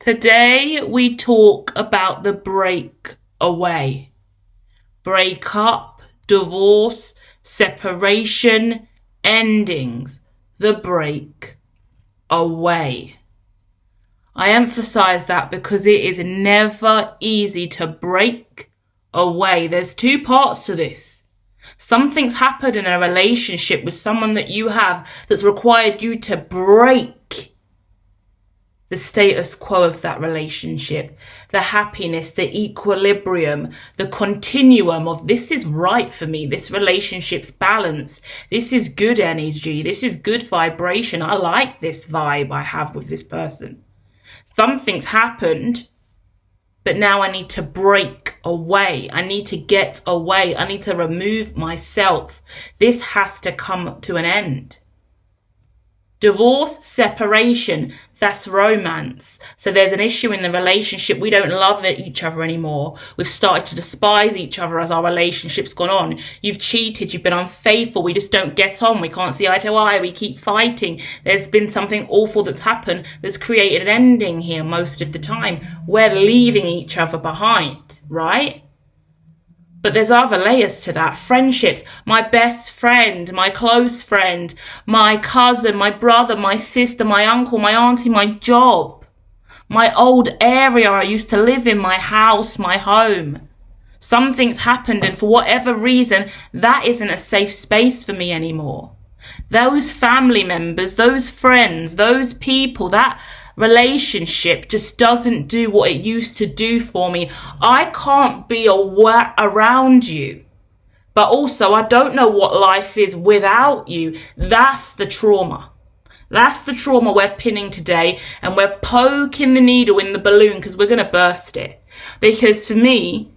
Today we talk about the break away. Break up, divorce, separation, endings. The break away. I emphasize that because it is never easy to break away. There's two parts to this. Something's happened in a relationship with someone that you have that's required you to break the status quo of that relationship, the happiness, the equilibrium, the continuum of this is right for me, this relationship's balanced, this is good energy, this is good vibration, I like this vibe I have with this person. Something's happened, but now I need to break away. I need to get away. I need to remove myself. This has to come to an end. Divorce, separation, that's romance. So there's an issue in the relationship. We don't love each other anymore. We've started to despise each other as our relationship's gone on. You've cheated, you've been unfaithful, we just don't get on, we can't see eye to eye, we keep fighting. There's been something awful that's happened that's created an ending here most of the time. We're leaving each other behind, right? But there's other layers to that. Friendships, my best friend, my close friend, my cousin, my brother, my sister, my uncle, my auntie, my job, my old area I used to live in, my house, my home. Something's happened and for whatever reason, that isn't a safe space for me anymore. Those family members, those friends, those people, that relationship just doesn't do what it used to do for me. I can't be around you, but also I don't know what life is without you. That's the trauma. That's the trauma we're pinning today, and we're poking the needle in the balloon because we're going to burst it. Because for me,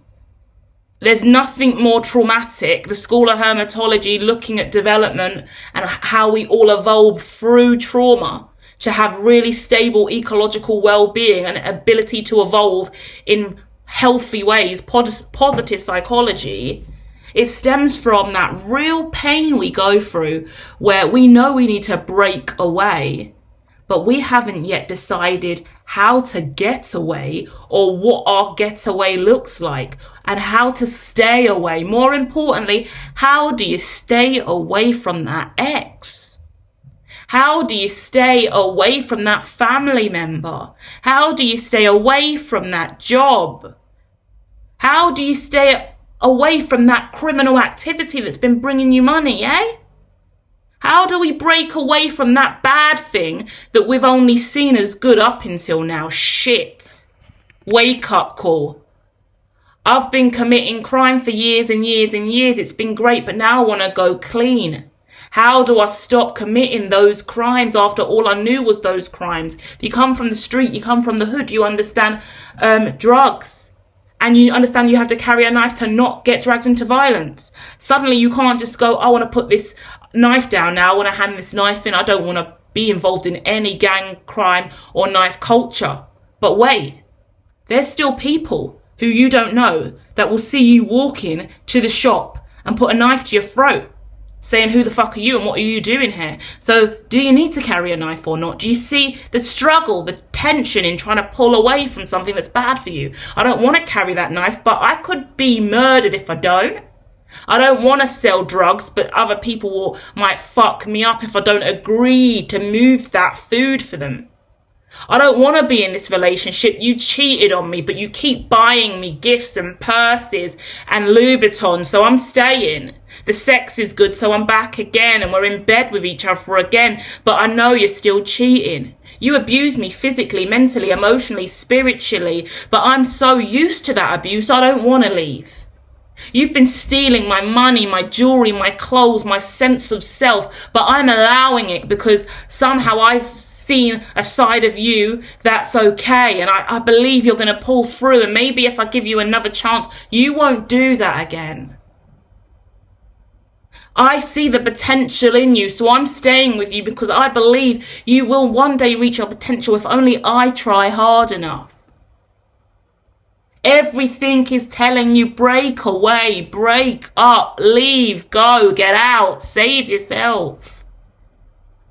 there's nothing more traumatic. The School of Hermitology looking at development and how we all evolve through trauma to have really stable ecological well-being and ability to evolve in healthy ways, positive psychology. It stems from that real pain we go through where we know we need to break away, but we haven't yet decided how to get away or what our getaway looks like and how to stay away. More importantly, how do you stay away from that ex? How do you stay away from that family member? How do you stay away from that job? How do you stay away from that criminal activity that's been bringing you money, eh? How do we break away from that bad thing that we've only seen as good up until now? Shit. Wake up call. I've been committing crime for years and years and years. It's been great, but now I want to go clean. How do I stop committing those crimes after all I knew was those crimes? If you come from the street, you come from the hood, you understand drugs. And you understand you have to carry a knife to not get dragged into violence. Suddenly you can't just go, I want to put this knife down now, I want to hand this knife in, I don't want to be involved in any gang crime or knife culture. But wait, there's still people who you don't know that will see you walking to the shop and put a knife to your throat, saying, who the fuck are you and what are you doing here? So do you need to carry a knife or not? Do you see the struggle, the tension in trying to pull away from something that's bad for you? I don't want to carry that knife, but I could be murdered if I don't. I don't want to sell drugs, but other people might fuck me up if I don't agree to move that food for them. I don't want to be in this relationship. You cheated on me, but you keep buying me gifts and purses and Louboutins, so I'm staying. The sex is good, so I'm back again, and we're in bed with each other again, but I know you're still cheating. You abuse me physically, mentally, emotionally, spiritually, but I'm so used to that abuse, I don't want to leave. You've been stealing my money, my jewelry, my clothes, my sense of self, but I'm allowing it because somehow I've seen a side of you that's okay, and I believe you're going to pull through, and maybe if I give you another chance, you won't do that again. I see the potential in you, so I'm staying with you because I believe you will one day reach your potential if only I try hard enough. Everything is telling you break away, break up, leave, go, get out, save yourself.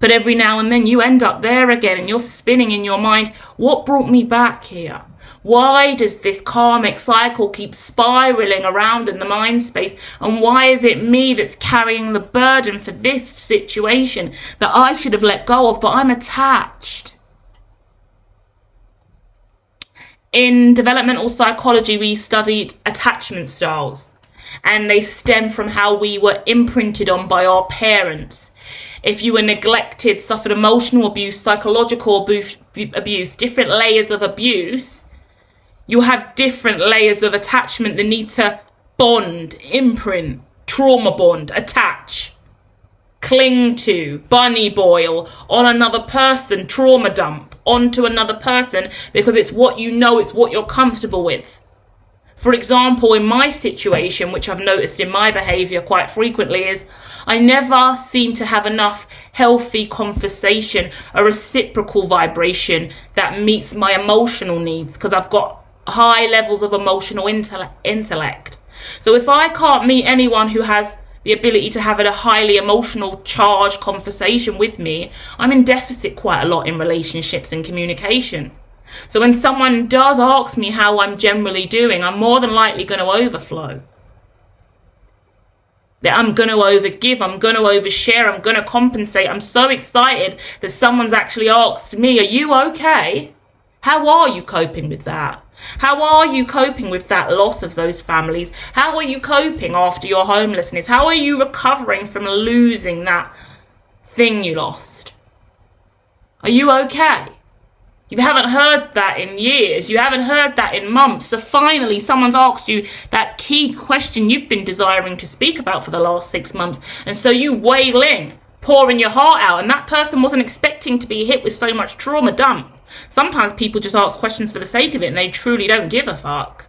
But every now and then you end up there again and you're spinning in your mind, what brought me back here? Why does this karmic cycle keep spiraling around in the mind space? And why is it me that's carrying the burden for this situation that I should have let go of, but I'm attached? In developmental psychology, we studied attachment styles, and they stem from how we were imprinted on by our parents. If you were neglected, suffered emotional abuse, psychological abuse, different layers of abuse, you have different layers of attachment that need to bond, imprint, trauma bond, attach, cling to, bunny boil on another person, trauma dump onto another person, because it's what you know, it's what you're comfortable with. For example, in my situation, which I've noticed in my behaviour quite frequently, is I never seem to have enough healthy conversation, a reciprocal vibration that meets my emotional needs, because I've got high levels of emotional intellect. So if I can't meet anyone who has the ability to have a highly emotional charged conversation with me, I'm in deficit quite a lot in relationships and communication. So when someone does ask me how I'm generally doing, I'm more than likely going to overflow. That I'm going to overgive, I'm going to overshare, I'm going to compensate. I'm so excited that someone's actually asked me, are you okay? How are you coping with that? How are you coping with that loss of those families? How are you coping after your homelessness? How are you recovering from losing that thing you lost? Are you okay? You haven't heard that in years. You haven't heard that in months. So finally, someone's asked you that key question you've been desiring to speak about for the last 6 months. And so you wail in, pouring your heart out. And that person wasn't expecting to be hit with so much trauma dump. Sometimes people just ask questions for the sake of it and they truly don't give a fuck.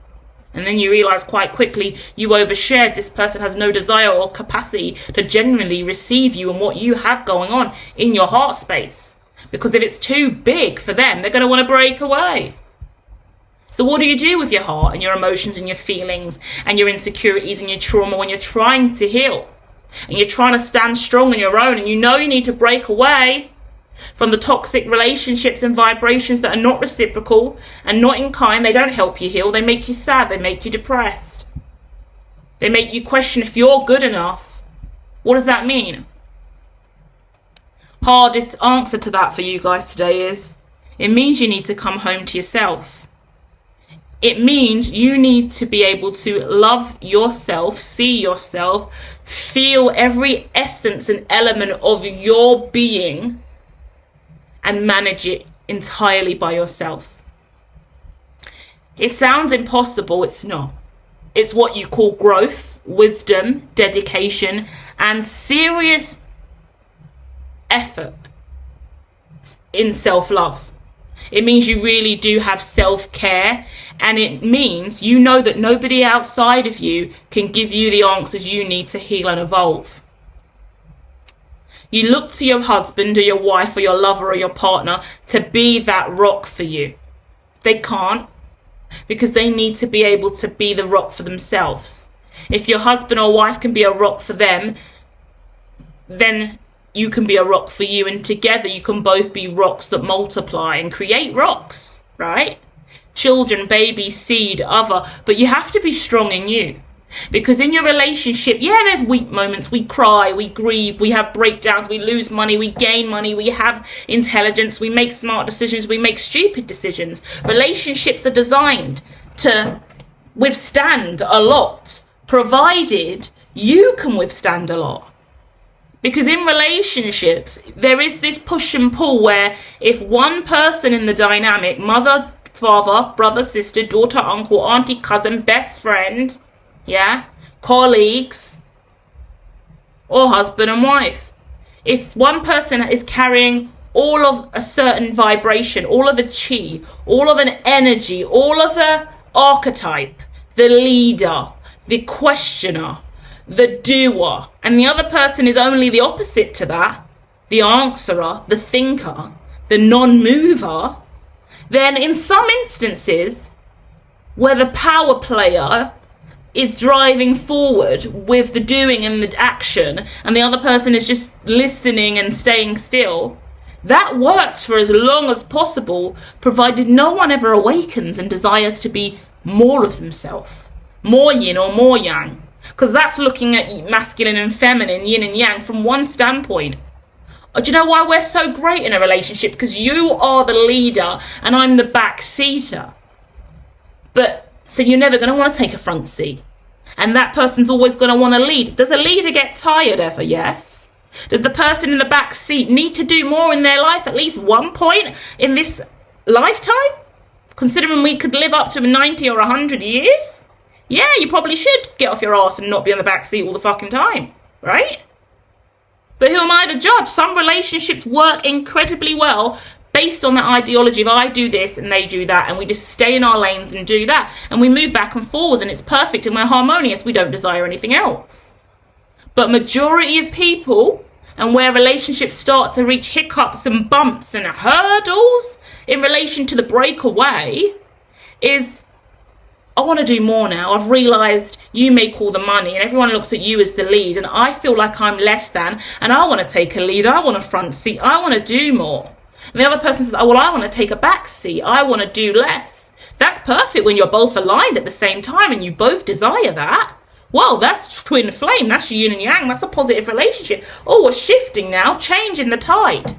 And then you realise quite quickly you overshared. This person has no desire or capacity to genuinely receive you and what you have going on in your heart space. Because if it's too big for them, they're going to want to break away. So what do you do with your heart and your emotions and your feelings and your insecurities and your trauma when you're trying to heal? And you're trying to stand strong on your own, and you know you need to break away from the toxic relationships and vibrations that are not reciprocal and not in kind. They don't help you heal. They make you sad. They make you depressed. They make you question if you're good enough. What does that mean? Hardest answer to that for you guys today is, it means you need to come home to yourself. It means you need to be able to love yourself, see yourself, feel every essence and element of your being, and manage it entirely by yourself. It sounds impossible, it's not. It's what you call growth, wisdom, dedication, and serious effort in self-love. It means you really do have self-care, and it means you know that nobody outside of you can give you the answers you need to heal and evolve. You look to your husband or your wife or your lover or your partner to be that rock for you. They can't, because they need to be able to be the rock for themselves. If your husband or wife can be a rock for them, then you can be a rock for you, and together you can both be rocks that multiply and create rocks, right? Children, baby, seed, other, but you have to be strong in you. Because in your relationship, yeah, there's weak moments. We cry, we grieve, we have breakdowns, we lose money, we gain money, we have intelligence, we make smart decisions, we make stupid decisions. Relationships are designed to withstand a lot, provided you can withstand a lot. Because in relationships, there is this push and pull where if one person in the dynamic, mother, father, brother, sister, daughter, uncle, auntie, cousin, best friend, yeah, colleagues, or husband and wife, if one person is carrying all of a certain vibration, all of a chi, all of an energy, all of a archetype, the leader, the questioner, the doer, and the other person is only the opposite to that, the answerer, the thinker, the non-mover, then in some instances where the power player is driving forward with the doing and the action, and the other person is just listening and staying still, that works for as long as possible, provided no one ever awakens and desires to be more of themselves, more yin or more yang. Because that's looking at masculine and feminine, yin and yang, from one standpoint. Do you know why we're so great in a relationship? Because you are the leader and I'm the back-seater. But, so you're never going to want to take a front seat. And that person's always going to want to lead. Does a leader get tired ever? Yes. Does the person in the back seat need to do more in their life at least one point in this lifetime? Considering we could live up to 90 or 100 years? Yeah, you probably should get off your ass and not be on the back seat all the fucking time, right? But who am I to judge? Some relationships work incredibly well based on that ideology of I do this and they do that, and we just stay in our lanes and do that, and we move back and forward and it's perfect and we're harmonious. We don't desire anything else. But majority of people, and where relationships start to reach hiccups and bumps and hurdles in relation to the breakaway, is I want to do more now. I've realised you make all the money and everyone looks at you as the lead, and I feel like I'm less than, and I want to take a lead. I want a front seat. I want to do more. And the other person says, oh, well, I want to take a back seat. I want to do less. That's perfect when you're both aligned at the same time and you both desire that. Well, that's twin flame. That's your yin and yang. That's a positive relationship. Oh, we're shifting now, changing the tide.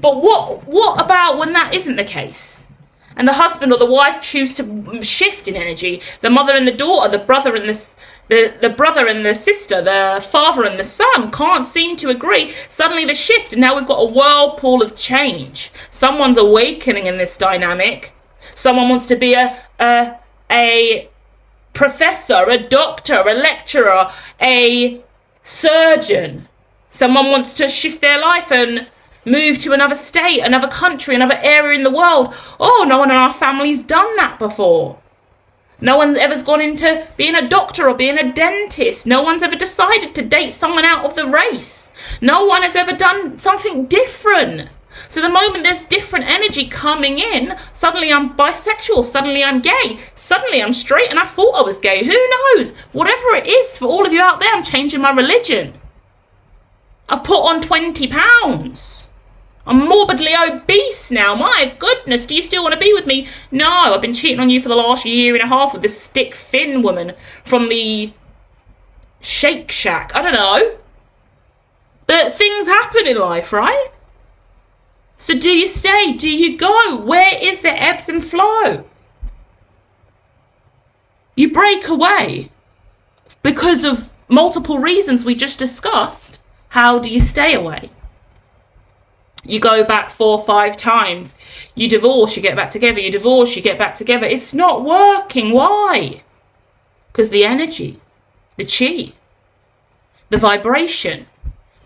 But what about when that isn't the case? And the husband or the wife choose to shift in energy. The mother and the daughter, the brother and the brother and the sister, the father and the son can't seem to agree. Suddenly the shift, and now we've got a whirlpool of change. Someone's awakening in this dynamic. Someone wants to be a professor, a doctor, a lecturer, a surgeon. Someone wants to shift their life and move to another state, another country, another area in the world. Oh, no one in our family's done that before. No one ever's gone into being a doctor or being a dentist. No one's ever decided to date someone out of the race. No one has ever done something different. So the moment there's different energy coming in, suddenly I'm bisexual, suddenly I'm gay, suddenly I'm straight and I thought I was gay. Who knows? Whatever it is for all of you out there, I'm changing my religion. I've put on 20 pounds. I'm morbidly obese now. My goodness, do you still want to be with me? No, I've been cheating on you for the last year and a half with this stick thin woman from the Shake Shack. I don't know. But things happen in life, right? So do you stay? Do you go? Where is the ebbs and flow? You break away because of multiple reasons we just discussed. How do you stay away? You go back 4 or 5 times. You divorce, you get back together. You divorce, you get back together. It's not working. Why? Because the energy, the chi, the vibration,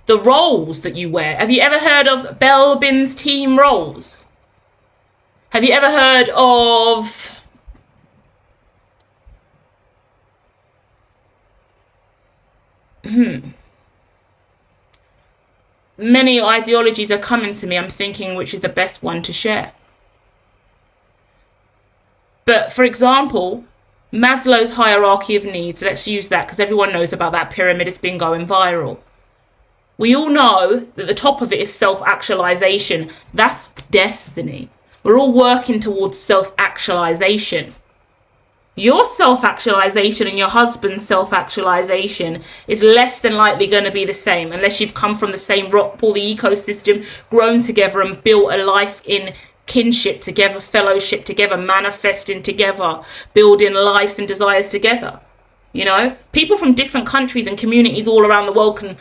the roles that you wear. Have you ever heard of Belbin's team roles? Have you ever heard of many ideologies are coming to me. I'm thinking which is the best one to share. But for example, Maslow's hierarchy of needs, let's use that because everyone knows about that pyramid. It's been going viral. We all know that the top of it is self-actualization. That's destiny. We're all working towards self-actualization. Your self-actualization and your husband's self-actualization is less than likely going to be the same unless you've come from the same rock pool, the ecosystem, grown together and built a life in kinship together, fellowship together, manifesting together, building lives and desires together. You know, people from different countries and communities all around the world can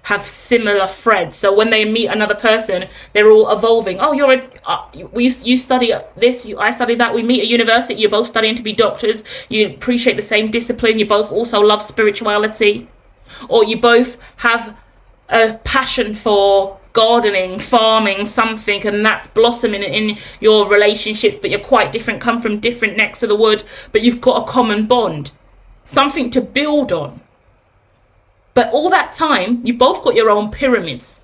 have similar threads. So when they meet another person, they're all evolving. Oh, you study this, I study that. We meet at university. You're both studying to be doctors. You appreciate the same discipline. You both also love spirituality, or you both have a passion for gardening, farming, something, and that's blossoming in your relationships. But you're quite different, come from different necks of the wood, but you've got a common bond, something to build on. But all that time, you both got your own pyramids.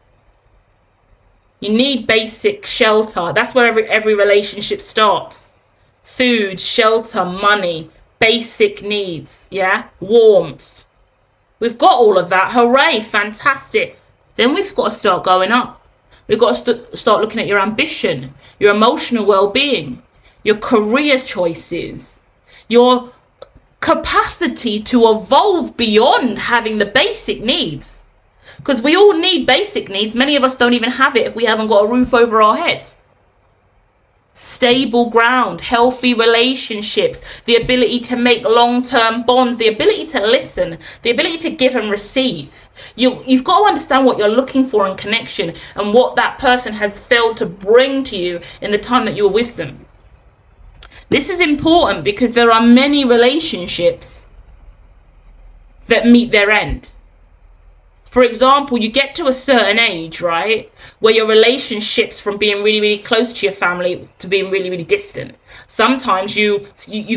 You need basic shelter. That's where every relationship starts. Food, shelter, money, basic needs, yeah? Warmth. We've got all of that. Hooray, fantastic. Then we've got to start going up. We've got to start looking at your ambition, your emotional well-being, your career choices, your capacity to evolve beyond having the basic needs. Because we all need basic needs. Many of us don't even have it if we haven't got a roof over our heads. Stable ground, healthy relationships, the ability to make long-term bonds, the ability to listen, the ability to give and receive. You've got to understand what you're looking for in connection and what that person has failed to bring to you in the time that you were with them. This is important because there are many relationships that meet their end. For example, you get to a certain age, right, where your relationships from being really, really close to your family to being really, really distant. Sometimes you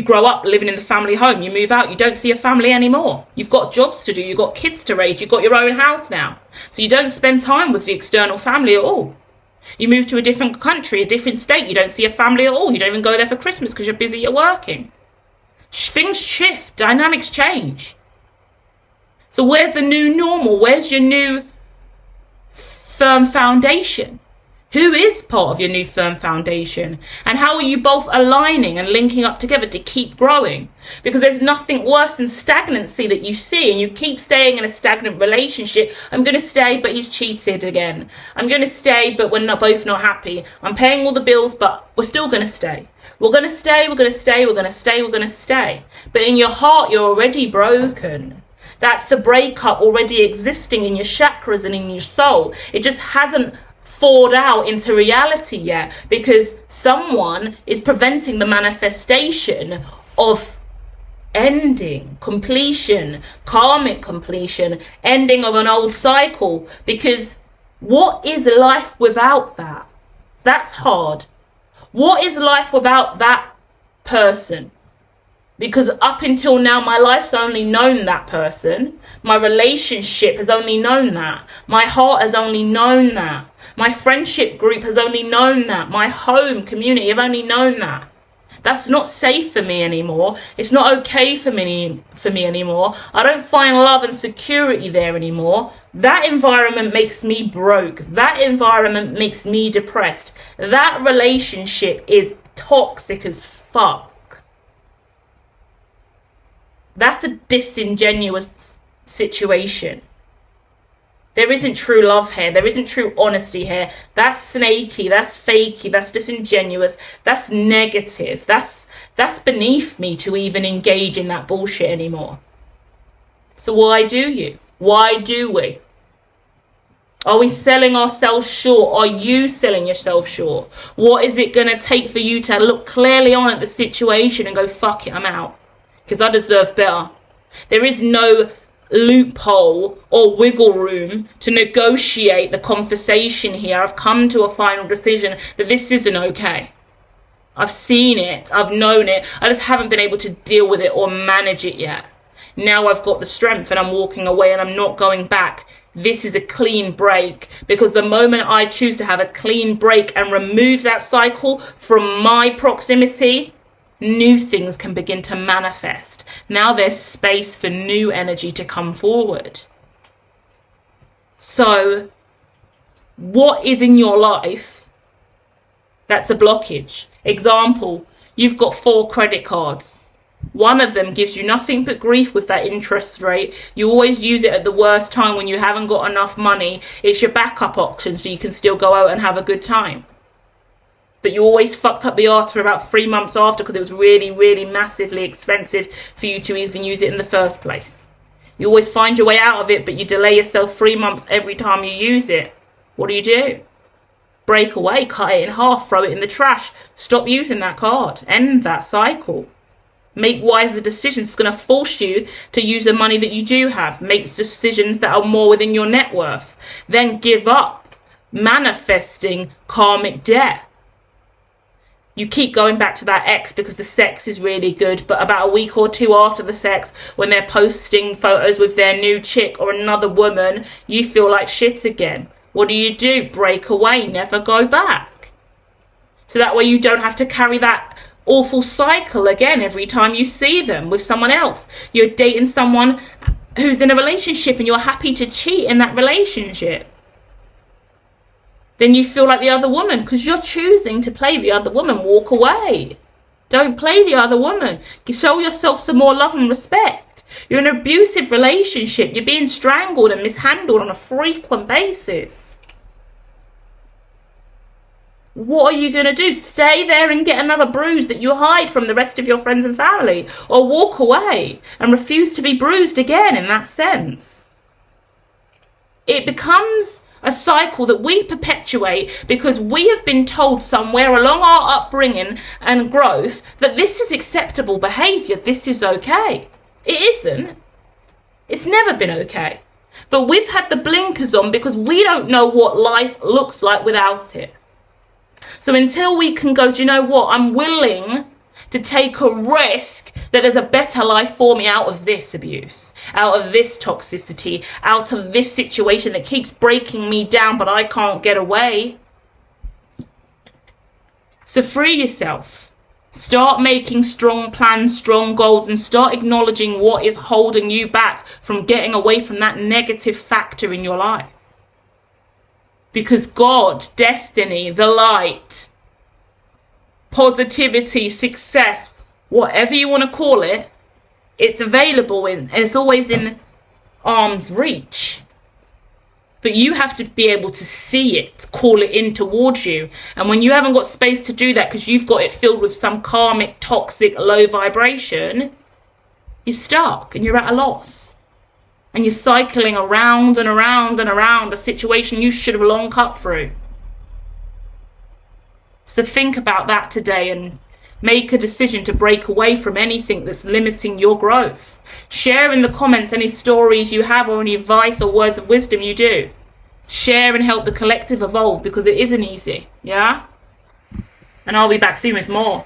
grow up living in the family home, you move out, you don't see your family anymore. You've got jobs to do, you've got kids to raise, you've got your own house now. So you don't spend time with the external family at all. You move to a different country, a different state, you don't see your family at all. You don't even go there for Christmas because you're busy, you're working. Things shift, dynamics change. So where's the new normal? Where's your new firm foundation? Who is part of your new firm foundation? And how are you both aligning and linking up together to keep growing? Because there's nothing worse than stagnancy that you see, and you keep staying in a stagnant relationship. I'm going to stay, but he's cheated again. I'm going to stay, but we're both not happy. I'm paying all the bills, but we're still going to stay. We're going to stay, we're going to stay, we're going to stay, we're going to stay. But in your heart, you're already broken. That's the breakup already existing in your chakras and in your soul. It just hasn't fallen out into reality yet because someone is preventing the manifestation of ending, completion, karmic completion, ending of an old cycle. Because what is life without that? That's hard. What is life without that person? Because up until now, my life's only known that person. My relationship has only known that. My heart has only known that. My friendship group has only known that. My home community have only known that. That's not safe for me anymore. It's not okay for me anymore. I don't find love and security there anymore. That environment makes me broke. That environment makes me depressed. That relationship is toxic as fuck. That's a disingenuous situation. There isn't true love here. There isn't true honesty here. That's snaky. That's fakey. That's disingenuous. That's negative. That's beneath me to even engage in that bullshit anymore. So why do you? Why do we? Are we selling ourselves short? Are you selling yourself short? What is it going to take for you to look clearly on at the situation and go, fuck it, I'm out? Because I deserve better. There is no loophole or wiggle room to negotiate the conversation here. I've come to a final decision that this isn't okay. I've seen it. I've known it. I just haven't been able to deal with it or manage it yet. Now I've got the strength and I'm walking away and I'm not going back. This is a clean break, because the moment I choose to have a clean break and remove that cycle from my proximity, new things can begin to manifest. Now there's space for new energy to come forward. So, what is in your life that's a blockage? Example, you've got 4 credit cards. One of them gives you nothing but grief with that interest rate. You always use it at the worst time when you haven't got enough money. It's your backup option so you can still go out and have a good time. But you always fucked up the arts for about 3 months after because it was really, really massively expensive for you to even use it in the first place. You always find your way out of it, but you delay yourself 3 months every time you use it. What do? Break away, cut it in half, throw it in the trash. Stop using that card. End that cycle. Make wiser decisions. It's going to force you to use the money that you do have. Make decisions that are more within your net worth. Then give up manifesting karmic debt. You keep going back to that ex because the sex is really good, but about a week or 2 after the sex, when they're posting photos with their new chick or another woman, you feel like shit again. What do? Break away, never go back. So that way you don't have to carry that awful cycle again every time you see them with someone else. You're dating someone who's in a relationship and you're happy to cheat in that relationship. Then you feel like the other woman because you're choosing to play the other woman. Walk away. Don't play the other woman. Show yourself some more love and respect. You're in an abusive relationship. You're being strangled and mishandled on a frequent basis. What are you going to do? Stay there and get another bruise that you hide from the rest of your friends and family? Or walk away and refuse to be bruised again in that sense? It becomes a cycle that we perpetuate because we have been told somewhere along our upbringing and growth that this is acceptable behaviour, this is okay. It isn't. It's never been okay. But we've had the blinkers on because we don't know what life looks like without it. So until we can go, do you know what, I'm willing to take a risk that there's a better life for me out of this abuse, out of this toxicity, out of this situation that keeps breaking me down, but I can't get away. So free yourself. Start making strong plans, strong goals, and start acknowledging what is holding you back from getting away from that negative factor in your life. Because God, destiny, the light, positivity, success, whatever you want to call it, it's available and it's always in arm's reach. But you have to be able to see it, call it in towards you. And when you haven't got space to do that because you've got it filled with some karmic, toxic, low vibration, you're stuck and you're at a loss. And you're cycling around and around and around a situation you should have long cut through. So think about that today and make a decision to break away from anything that's limiting your growth. Share in the comments any stories you have or any advice or words of wisdom you do. Share and help the collective evolve because it isn't easy, yeah? And I'll be back soon with more.